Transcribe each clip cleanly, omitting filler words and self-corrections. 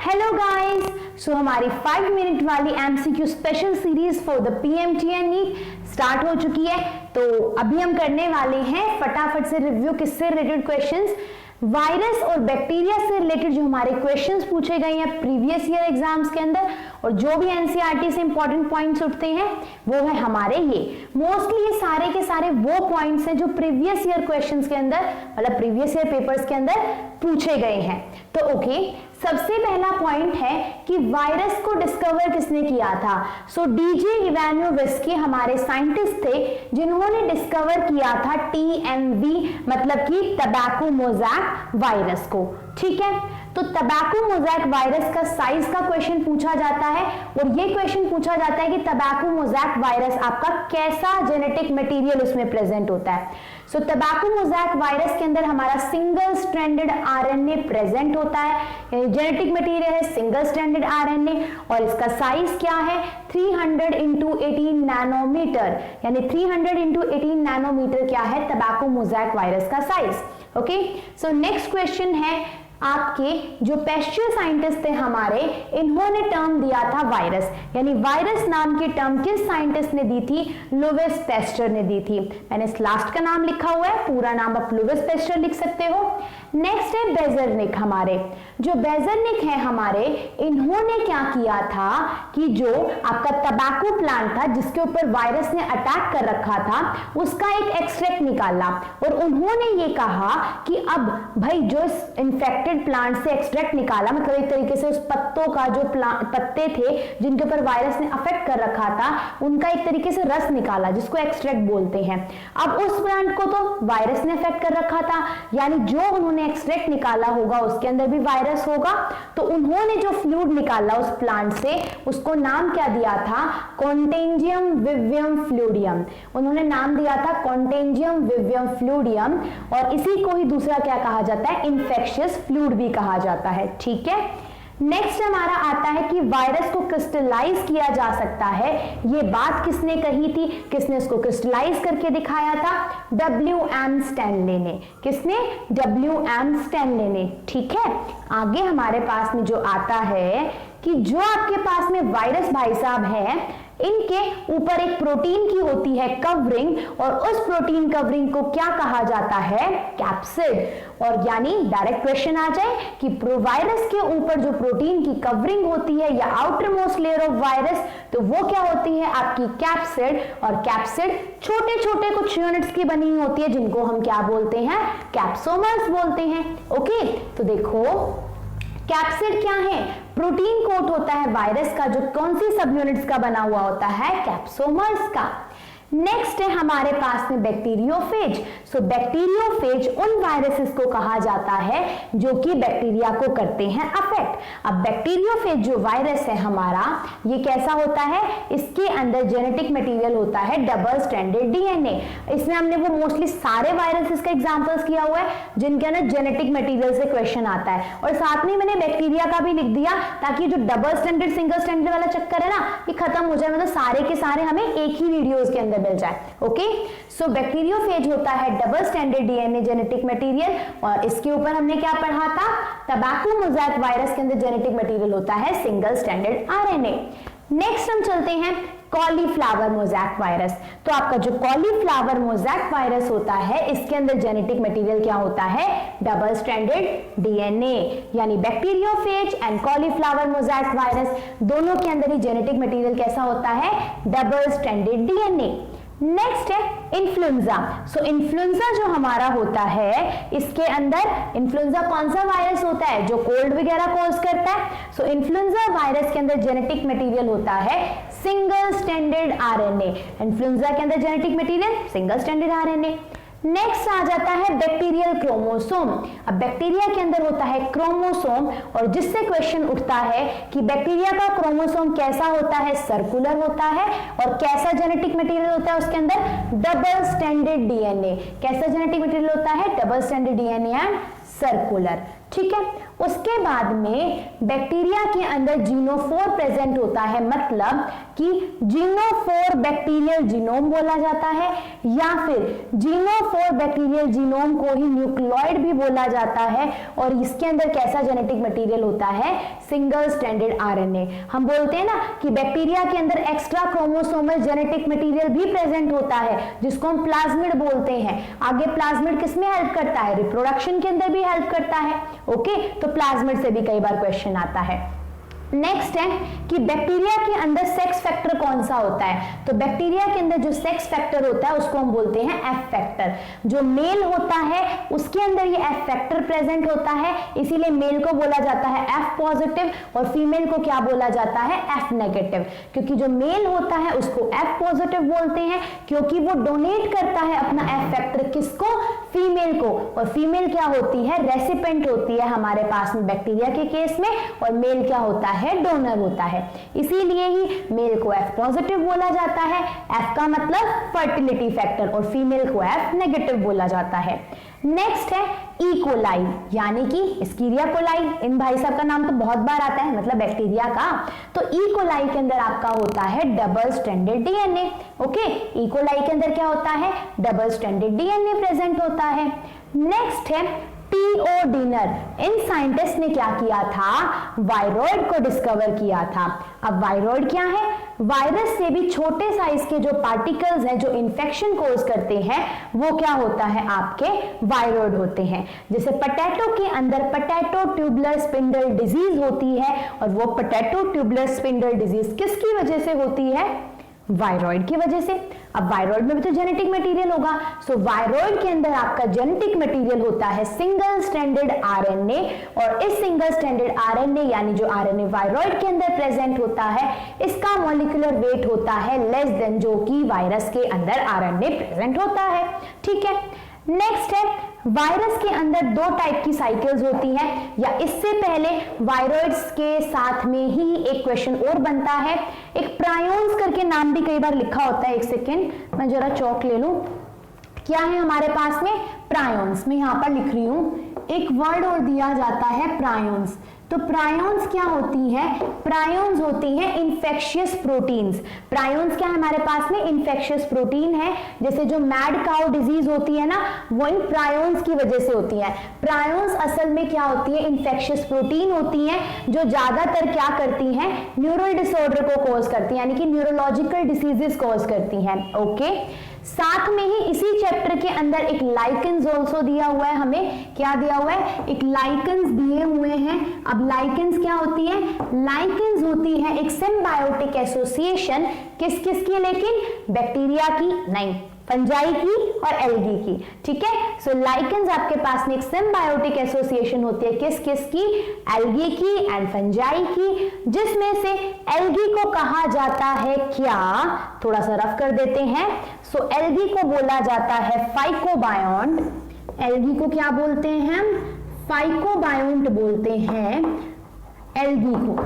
Hello guys, सो हमारी 5 minute वाली MCQ special series for the PMT NEET start हो चुकी है। तो अभी हम करने वाले हैं फटाफट से रिव्यू किससे रिलेटेड क्वेश्चंस, वायरस और बैक्टीरिया से रिलेटेड जो हमारे क्वेश्चंस पूछे गए हैं प्रीवियस ईयर एग्जाम्स के अंदर, और जो भी एनसीईआरटी से इंपॉर्टेंट पॉइंट्स उठते हैं वो है हमारे ये मोस्टली ये सारे के सारे वो पॉइंट्स हैं जो प्रीवियस ईयर क्वेश्चंस के अंदर मतलब प्रीवियस ईयर पेपर्स के अंदर पूछे गए हैं। तो ओके, सबसे पहला पॉइंट है कि वायरस को डिस्कवर किसने किया था। सो डीजे इवानोविस्की हमारे साइंटिस्ट थे जिन्होंने डिस्कवर किया था टीएमवी मतलब कि टबैको मोज़ैक वायरस को। ठीक है, तो टबैको मोज़ैक वायरस का साइज का क्वेश्चन पूछा जाता है और ये क्वेश्चन पूछा जाता है कि टबैको मोज़ैक वायरस आपका कैसा जेनेटिक मटेरियल उसमें प्रेजेंट होता है। सो टबैको मोज़ैक वायरस के अंदर हमारा सिंगल स्ट्रैंडेड आरएनए प्रेजेंट होता है, जेनेटिक मटेरियल है सिंगल स्ट्रैंडेड आरएनए, और इसका साइज क्या है 300 × 18 नैनोमीटर, यानी 300 × 18 नैनोमीटर क्या है टबैको मोज़ैक वायरस का size. Okay, so next question है आपके जो पेस्चर साइंटिस्ट थे हमारे, इन्होंने टर्म दिया था वायरस, यानी वायरस नाम की टर्म किस साइंटिस्ट ने दी थी, लुईस पेस्चर ने दी थी। मैंने इस लास्ट का नाम लिखा हुआ है, पूरा नाम आप लुईस पेस्चर लिख सकते हो। नेक्स्ट है बेजरनिक, हमारे जो बेजरनिक है हमारे, इन्होंने क्या किया था कि जो आपका टबैको प्लांट था जिसके ऊपर वायरस ने अटैक कर रखा था उसका एक एक्सट्रैक्ट निकाला और उन्होंने ये कहा कि अब भाई जो इन्फेक्टेड प्लांट से एक्सट्रैक्ट निकाला, मतलब एक तरीके से उस पत्तों का जो पत्ते थे जिनके ऊपर वायरस ने अफेक्ट कर रखा था उनका एक तरीके से रस निकाला जिसको एक्सट्रैक्ट बोलते हैं। अब उस प्लांट को तो वायरस ने अफेक्ट कर रखा था, यानी जो उन्होंने एक्सट्रैक्ट निकाला होगा उसके अंदर भी वायरस होगा, तो उन्होंने जो फ्लूइड निकाला उस प्लांट से उसको नाम क्या दिया था, कॉन्टेंजियम विवियम फ्लूइडियम। उन्होंने नाम दिया था कॉन्टेंजियम विवियम फ्लूइडियम, और इसी को ही दूसरा क्या कहा जाता है, इन्फेक्शियस फ्लूइड भी कहा जाता है। ठीक है, नेक्स्ट हमारा आता है कि वायरस को क्रिस्टलाइज किया जा सकता है। ये बात किसने कही थी, किसने इसको क्रिस्टलाइज करके दिखाया था, WM स्टैनले ने। किसने, WM स्टैनले ने। ठीक है, आगे हमारे पास में जो आता है कि जो आपके पास में वायरस भाई साहब है इनके ऊपर एक प्रोटीन की होती है कवरिंग, और उस प्रोटीन कवरिंग को क्या कहा जाता है, कैप्सिड। और यानी डायरेक्ट क्वेश्चन आ जाए कि वायरस के ऊपर जो प्रोटीन की कवरिंग होती है या outer most layer of virus, तो वो क्या होती है आपकी कैप्सिड, और कैप्सिड छोटे छोटे कुछ यूनिट्स की बनी होती है जिनको हम क्या बोलते हैं, कैप्सोमर्स बोलते हैं। ओके, तो देखो कैप्सिड क्या है, प्रोटीन कोट होता है वायरस का जो कौन सी सब यूनिट्स का बना हुआ होता है, कैप्सोमर्स का। नेक्स्ट है हमारे पास में बैक्टीरियोफेज। सो बैक्टीरियोफेज उन वायरसेस को कहा जाता है जो कि बैक्टीरिया को करते हैं अफेक्ट। अब बैक्टीरियोफेज जो वायरस है हमारा, ये कैसा होता है, इसके अंदर जेनेटिक मटेरियल होता है डबल स्ट्रैंडेड डीएनए। इसमें हमने वो मोस्टली सारे वायरसेस का एग्जांपल्स किया हुआ है जिनके अंदर जेनेटिक मटेरियल से क्वेश्चन आता है, और साथ में मैंने बैक्टीरिया का भी लिख दिया ताकि जो डबल स्टैंडर्ड सिंगल स्टैंडर्ड वाला चक्कर है ना ये खत्म हो जाए, मतलब सारे के सारे हमें एक ही वीडियोस के अंदर मिल जाए। ओके, सो बैक्टीरियोफेज होता है double standard DNA genetic material, और इसके ऊपर हमने क्या पढ़ा था, टबैको मोज़ैक वायरस के अंदर जेनेटिक मटेरियल होता है सिंगल स्टैंडर्ड आरएनए। नेक्स्ट हम चलते हैं कॉलीफ्लावर मोज़ैक वायरस। तो आपका जो कॉलीफ्लावर मोज़ैक वायरस होता है इसके अंदर जेनेटिक मटेरियल क्या होता है, डबल स्ट्रैंडेड डीएनए, यानी bacteriophage and cauliflower mosaic virus दोनों के अंदर ही जेनेटिक मटेरियल कैसा होता है, डबल स्ट्रैंडेड डीएनए। नेक्स्ट है इन्फ्लुएंजा। सो इन्फ्लुएंजा जो हमारा होता है इसके अंदर इन्फ्लुएंजा कौन सा वायरस होता है, जो कोल्ड वगैरह कॉज करता है। सो इन्फ्लुएंजा वायरस के अंदर जेनेटिक मटेरियल होता है सिंगल स्टैंडर्ड आरएनए। इन्फ्लुएंजा के अंदर genetic material single standard RNA. Next आ जाता है बैक्टीरियल क्रोमोसोम। अब बैक्टीरिया के अंदर होता है क्रोमोसोम, और जिससे क्वेश्चन उठता है कि बैक्टीरिया का क्रोमोसोम कैसा होता है, सर्कुलर होता है, और कैसा जेनेटिक मटेरियल होता है उसके अंदर, डबल स्टैंडर्ड डीएनए। कैसा जेनेटिक मटेरियल होता है, double standard DNA and circular. ठीक है। उसके बाद में बैक्टीरिया के अंदर जीनोफोर प्रेजेंट होता है, मतलब कि जीनोफोर बैक्टीरियल जीनोम बोला जाता है, या फिर जीनोफोर बैक्टीरियल जीनोम को ही न्यूक्लियोइड भी बोला जाता है। और इसके अंदर कैसा जेनेटिक मटेरियल होता है? Single stranded RNA. हम बोलते हैं ना कि बैक्टीरिया के अंदर एक्स्ट्रा क्रोमोसोमल जेनेटिक मटेरियल भी प्रेजेंट होता है, जिसको हम प्लाज्मिड बोलते हैं। आगे प्लाज्मिड किसमें हेल्प करता है? रिप्रोडक्शन के अंदर भी हेल्प करता है। ओके, तो प्लाज्मिड से भी कई बार क्वेश्चन आता है। नेक्स्ट है कि बैक्टीरिया के अंदर सेक्स फैक्टर कौन सा होता है? तो बैक्टीरिया के अंदर जो सेक्स फैक्टर होता है उसको हम बोलते हैं एफ फैक्टर। जो मेल होता है उसके अंदर ये एफ फैक्टर प्रेजेंट होता है, इसीलिए मेल को बोला जाता है एफ पॉजिटिव और फीमेल को क्या बोला जाता है? F negative. क्योंकि जो मेल होता है उसको एफ पॉजिटिव बोलते हैं क्योंकि वो डोनेट करता है अपना एफ फैक्टर किसको? फीमेल को। और फीमेल क्या होती है? रेसिपेंट होती है हमारे पास में बैक्टीरिया के केस में, और मेल क्या होता है? डोनर होता है। इसीलिए ही मेल को एफ पॉजिटिव बोला जाता है, एफ का मतलब फर्टिलिटी फैक्टर, और फीमेल को एफ नेगेटिव बोला जाता है। नेक्स्ट है ई कोलाई, यानी कि एस्केरिया कोलाई। इन भाई साहब का नाम तो बहुत बार आता है, मतलब बैक्टीरिया का। तो ई कोलाई के अंदर आपका होता है double stranded DNA. Okay, E coli के अंदर क्या होता है? डबल स्ट्रैंडेड डीएनए प्रेजेंट होता है। नेक्स्ट है टीओडीनर। इन साइंटिस्ट ने क्या किया था? वायरॉइड को डिस्कवर किया था। अब वायरॉइड क्या है? वायरस से भी छोटे साइज के जो पार्टिकल्स हैं जो इन्फेक्शन कोज करते हैं वो क्या होता है? आपके वायरॉइड होते हैं। जैसे पोटैटो के अंदर पोटैटो ट्यूबुलर स्पिंडल डिजीज होती है, और वो पोटैटो ट्यूबुलर स्पिंडल डिजीज किसकी वजह से होती है? वायरॉइड की वजह से। अब वायरॉइड में भी तो जेनेटिक मटेरियल होगा, सो वायरॉइड के अंदर आपका जेनेटिक मटेरियल होता है सिंगल स्ट्रैंडेड आरएनए, और इस सिंगल स्ट्रैंडेड आरएनए यानी जो आरएनए वायरॉइड के अंदर प्रेजेंट होता है, इसका मॉलिक्यूलर वेट होता है लेस देन जो कि वायरस के अंदर आरएनए प्रेजेंट होता है। ठीक है। नेक्स्ट है वायरस के अंदर दो टाइप की साइकिल्स होती हैं, या इससे पहले वायरॉइड्स के साथ में ही एक क्वेश्चन और बनता है। एक प्रायोन्स करके नाम भी कई बार लिखा होता है। एक सेकेंड मैं जरा चौक ले लूं। क्या है हमारे पास में? प्रायोन्स। मैं यहां पर लिख रही हूं, एक वर्ड और दिया जाता है प्रायोन्स। तो प्रायोन्स क्या होती है? प्रायोन्स होती हैं इन्फेक्शियस प्रोटीन्स। प्रायोन्स क्या है हमारे पास में? इन्फेक्शियस प्रोटीन है। जैसे जो मैड काउ डिजीज होती है ना, वो इन प्रायोन्स की वजह से होती है। प्रायोन्स असल में क्या होती है? इन्फेक्शियस प्रोटीन होती हैं जो ज्यादातर क्या करती हैं? न्यूरल डिसऑर्डर को कॉज करती हैं, यानी कि न्यूरोलॉजिकल डिसीजेस कॉज करती हैं। ओके, साथ में ही इसी चैप्टर के अंदर एक लाइकेंस ऑल्सो दिया हुआ है। हमें क्या दिया हुआ है? एक लाइकेंस दिए हुए हैं। अब लाइकेंस क्या होती है? लाइकेंस होती है एक सिम्बायोटिक एसोसिएशन। किस किस की? लेकिन बैक्टीरिया की नहीं, फंजाई की और एल्गी की। ठीक है। सो लाइकेंस आपके पास में एक सिम्बायोटिक एसोसिएशन होती है किस किस की? एल्गी की एंड फंजाई की, जिसमें से एल्गी को कहा जाता है क्या? थोड़ा सा रफ कर देते हैं। सो एल्गी को बोला जाता है फाइकोबायोन्ट। एल्गी को क्या बोलते हैं हम? फाइकोबायोन्ट बोलते हैं एल्गी को।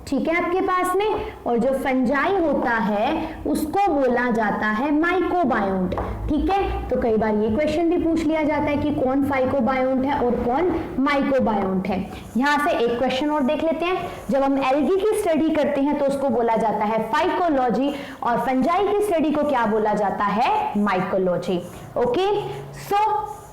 ठीक है आपके पास में। और जो फंजाई होता है उसको बोला जाता है माइकोबायोन्ट। ठीक है, तो कई बार ये क्वेश्चन भी पूछ लिया जाता है कि कौन फाइकोबायोन्ट है और कौन माइकोबायोन्ट है। यहां से एक क्वेश्चन और देख लेते हैं। जब हम एल्गी की स्टडी करते हैं तो उसको बोला जाता है फाइकोलॉजी, और फंजाई की स्टडी को क्या बोला जाता है? माइकोलॉजी। ओके, सो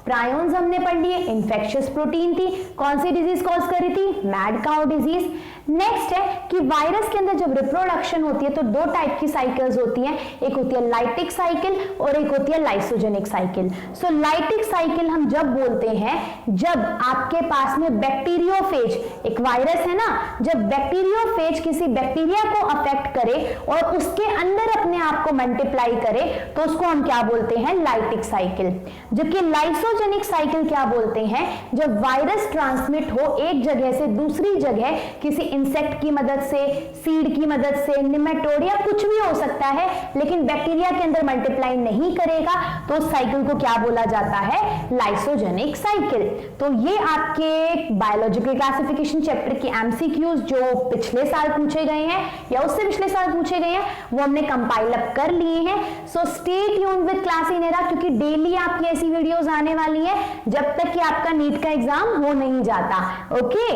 प्रायोन्स हमने पढ़ लिए, इन्फेक्शियस प्रोटीन थी। कौन सी डिजीज कॉज कर रही थी? Mad cow disease. नेक्स्ट है कि वायरस के अंदर जब रिप्रोडक्शन होती है तो दो टाइप की साइकिल्स होती हैं, एक होती है लाइटिक साइकिल और एक होती है लाइसोजेनिक साइकिल। सो लाइटिक साइकिल हम जब बोलते हैं जब आपके पास में बैक्टीरियोफेज, एक वायरस है ना, जब बैक्टीरियोफेज किसी बैक्टीरिया को अफेक्ट करे और उसके अंदर अपने आप को मल्टीप्लाई करे तो उसको हम क्या बोलते हैं? Lytic cycle. जबकि लाइसोजेनिक साइकिल क्या बोलते हैं? जब वायरस ट्रांसमिट हो एक जगह से दूसरी जगह किसी इंसेक्ट की मदद से, सीड की मदद से, निमेटोड या कुछ भी हो सकता है, लेकिन बैक्टीरिया के अंदर मल्टीप्लाई नहीं करेगा, तो उस साइकिल को क्या बोला जाता है? Lysogenic cycle. तो ये आपके बायोलॉजिकल क्लासिफिकेशन चैप्टर के एमसीक्यूज जो पिछले साल पूछे गए हैं या उससे पिछले साल पूछे गए हैं वो हमने कंपाइल अप कर लिए हैं। So stay tuned with class इनेरा, क्योंकि डेली आपकी ऐसी वीडियोस आने वाली है जब तक कि आपका नीट का एग्जाम हो नहीं जाता। ओके